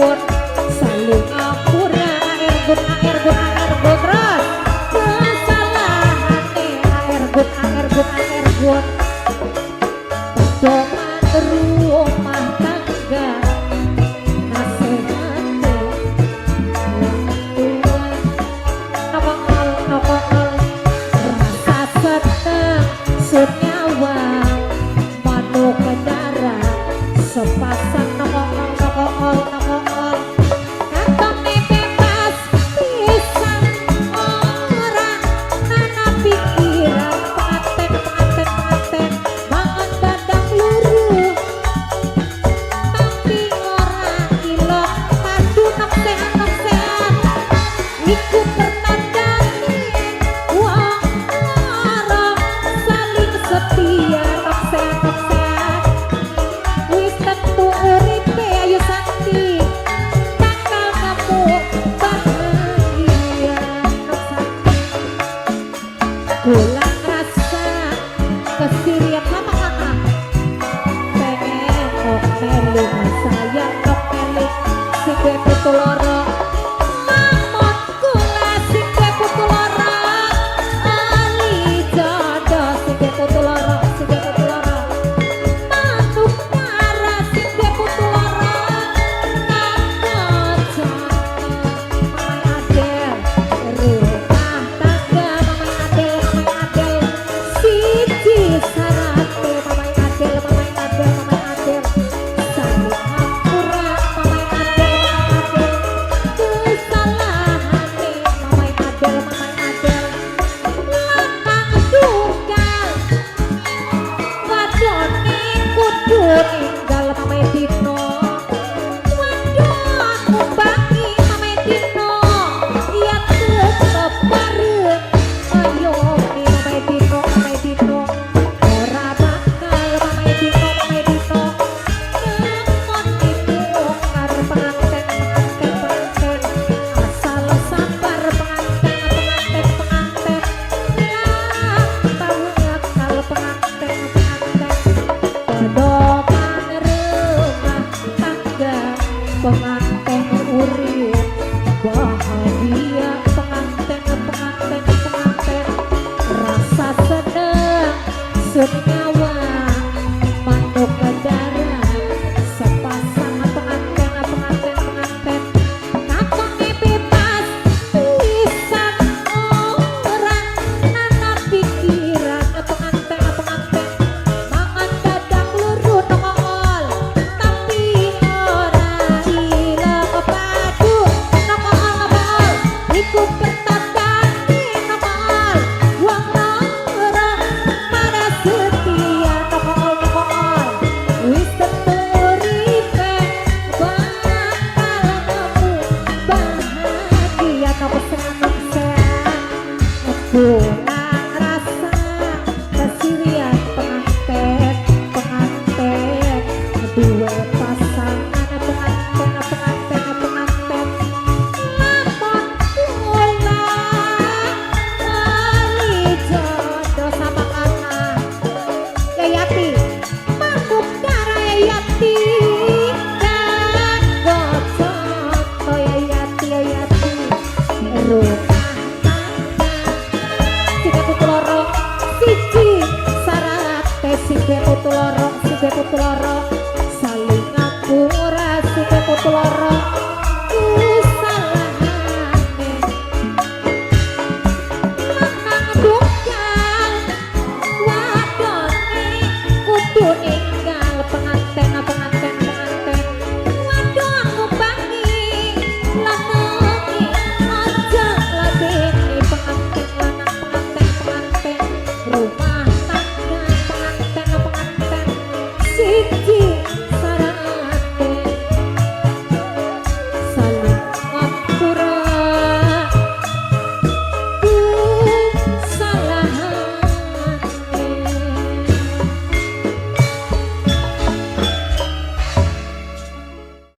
airgun saling ngapura airgun terus kesalahan airgun doman rumah tangga nasehati nokol rasa seneng sunyawa manuk kendara sepasang nokol katone bebas pisan orang nana pikiran penganten mangan dadang luruh tapi ora ilok padu nok sehat iku pertandane wong loro saling setia nok sehat wis tentu uripe ayo sakti bakal kamu bahagia nok sakti kula ngrasa kesirian lama kakak pengen nok melu sayang nok melu sing duwe putu loro mamot kula sing duwe putu loro ali jodoh sing duwe putu loro manuk kara sing duwe putu loro kakak mamai adel rumah tangga mamai adel siji sarate mamai adel saling ngapura mamai adel kesalahane mamai adel lanang tunggal wadone kudu ninggal mamai dino waduh ngumbangi mamai dino iya tetep bareng ayo mamai dino ora bakal mamai dino ngemon dibongkar penganten asal sabar penganten lah bakal penganten pedoman rumah tangga